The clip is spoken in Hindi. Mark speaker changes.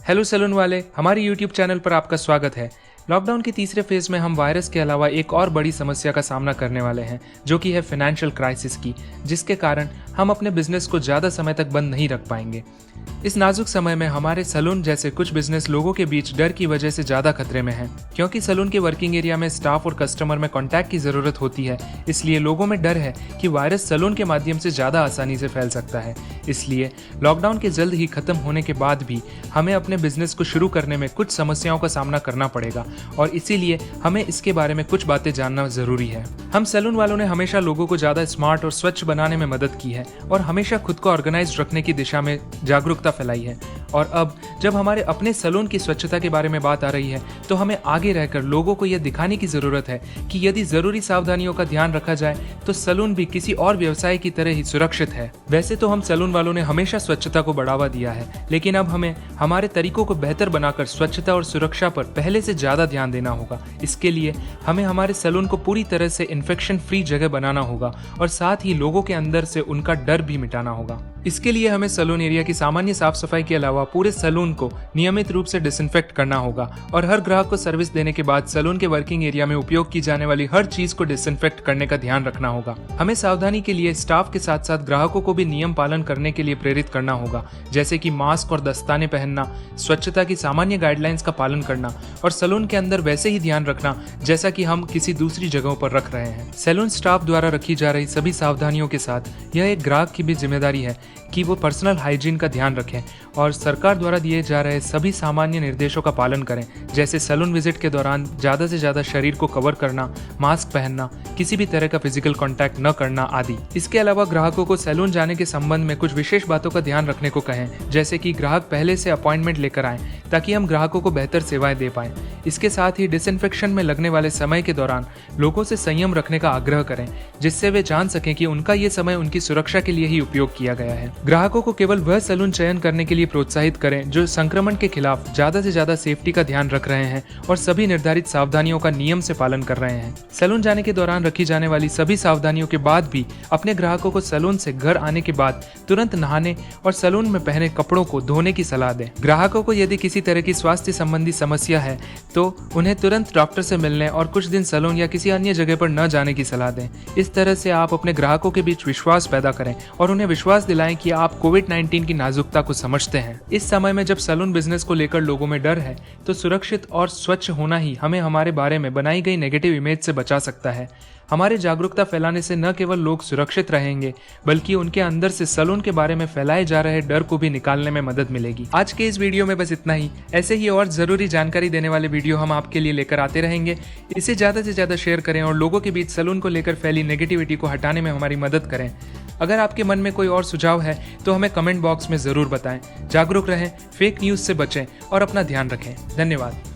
Speaker 1: हेलो सैलून वाले, हमारे यूट्यूब चैनल पर आपका स्वागत है। लॉकडाउन के तीसरे फेज में हम वायरस के अलावा एक और बड़ी समस्या का सामना करने वाले हैं, जो कि है फाइनेंशियल क्राइसिस की, जिसके कारण हम अपने बिजनेस को ज़्यादा समय तक बंद नहीं रख पाएंगे। इस नाजुक समय में हमारे सैलून जैसे कुछ बिजनेस लोगों के बीच डर की वजह से ज़्यादा खतरे में हैं, क्योंकि सैलून के वर्किंग एरिया में स्टाफ और कस्टमर में कॉन्टैक्ट की ज़रूरत होती है। इसलिए लोगों में डर है कि वायरस सैलून के माध्यम से ज़्यादा आसानी से फैल सकता है। इसलिए लॉकडाउन के जल्द ही खत्म होने के बाद भी हमें अपने बिजनेस को शुरू करने में कुछ समस्याओं का सामना करना पड़ेगा, और इसीलिए हमें इसके बारे में कुछ बातें जानना ज़रूरी है। हम सैलून वालों ने हमेशा लोगों को ज़्यादा स्मार्ट और स्वच्छ बनाने में मदद की है और हमेशा खुद को ऑर्गेनाइज रखने की दिशा में जागरूकता फैलाई है। और अब जब हमारे अपने सैलून की स्वच्छता के बारे में बात आ रही है, तो हमें आगे रहकर लोगों को यह दिखाने की ज़रूरत है कि यदि ज़रूरी सावधानियों का ध्यान रखा जाए तो सैलून भी किसी और व्यवसाय की तरह ही सुरक्षित है। वैसे तो हम सैलून वालों ने हमेशा स्वच्छता को बढ़ावा दिया है, लेकिन अब हमें हमारे तरीकों को बेहतर बनाकर स्वच्छता और सुरक्षा पर पहले से ज़्यादा ध्यान देना होगा। इसके लिए हमें हमारे सैलून को पूरी तरह से इन्फेक्शन फ्री जगह बनाना होगा और साथ ही लोगों के अंदर से उनका डर भी मिटाना होगा। इसके लिए हमें सैलून एरिया की सामान्य साफ सफाई के अलावा पूरे सैलून को नियमित रूप से डिसइंफेक्ट करना होगा और हर ग्राहक को सर्विस देने के बाद सैलून के वर्किंग एरिया में उपयोग की जाने वाली हर चीज को डिसइंफेक्ट करने का ध्यान रखना होगा। हमें सावधानी के लिए स्टाफ के साथ साथ ग्राहकों को भी नियम पालन करने के लिए प्रेरित करना होगा, जैसे कि मास्क और दस्ताने पहनना, स्वच्छता की सामान्य गाइडलाइंस का पालन करना और सैलून के अंदर वैसे ही ध्यान रखना जैसा कि हम किसी दूसरी जगहों पर रख रहे हैं। सैलून स्टाफ द्वारा रखी जा रही सभी सावधानियों के साथ यह एक ग्राहक की भी जिम्मेदारी है कि वो पर्सनल हाइजीन का ध्यान रखें और सरकार द्वारा दिए जा रहे सभी सामान्य निर्देशों का पालन करें, जैसे सैलून विजिट के दौरान ज़्यादा से ज़्यादा शरीर को कवर करना, मास्क पहनना, किसी भी तरह का फिजिकल कांटेक्ट न करना आदि। इसके अलावा ग्राहकों को सैलून जाने के संबंध में कुछ विशेष बातों का ध्यान रखने को कहें, जैसे कि ग्राहक पहले से अपॉइंटमेंट लेकर आएं ताकि हम ग्राहकों को बेहतर सेवाएं दे पाएं। इसके साथ ही डिसइंफेक्शन में लगने वाले समय के दौरान लोगों से संयम रखने का आग्रह करें, जिससे वे जान सकें कि उनका ये समय उनकी सुरक्षा के लिए ही उपयोग किया गया है। ग्राहकों को केवल वह सैलून चयन करने के लिए प्रोत्साहित करें जो संक्रमण के खिलाफ ज्यादा से ज्यादा सेफ्टी का ध्यान रख रहे हैं और सभी निर्धारित सावधानियों का नियम से पालन कर रहे हैं। सैलून जाने के दौरान रखी जाने वाली सभी सावधानियों के बाद भी अपने ग्राहकों को सैलून से घर आने के बाद तुरंत नहाने और सैलून में पहने कपड़ों को धोने की सलाह दें। ग्राहकों को यदि किसी तरह की स्वास्थ्य संबंधी समस्या है तो उन्हें तुरंत डॉक्टर से मिलने और कुछ दिन सैलून या किसी अन्य जगह पर न जाने की सलाह दें। इस तरह से आप अपने ग्राहकों के बीच विश्वास पैदा करें और उन्हें विश्वास दिलाएं कि आप कोविड-19 की नाजुकता को समझते हैं। इस समय में जब सैलून बिजनेस को लेकर लोगों में डर है, तो सुरक्षित और स्वच्छ होना ही हमें हमारे बारे में बनाई गई नेगेटिव इमेज से बचा सकता है। हमारे जागरूकता फैलाने से न केवल लोग सुरक्षित रहेंगे, बल्कि उनके अंदर से सैलून के बारे में फैलाए जा रहे डर को भी निकालने में मदद मिलेगी। आज के इस वीडियो में बस इतना ही। ऐसे ही और जरूरी जानकारी देने वाले वीडियो हम आपके लिए लेकर आते रहेंगे। इसे ज्यादा से ज्यादा शेयर करें और लोगों के बीच सैलून को लेकर फैली नेगेटिविटी को हटाने में हमारी मदद करें। अगर आपके मन में कोई और सुझाव है तो हमें कमेंट बॉक्स में जरूर बताएं। जागरूक रहें, फेक न्यूज से बचें और अपना ध्यान रखें। धन्यवाद।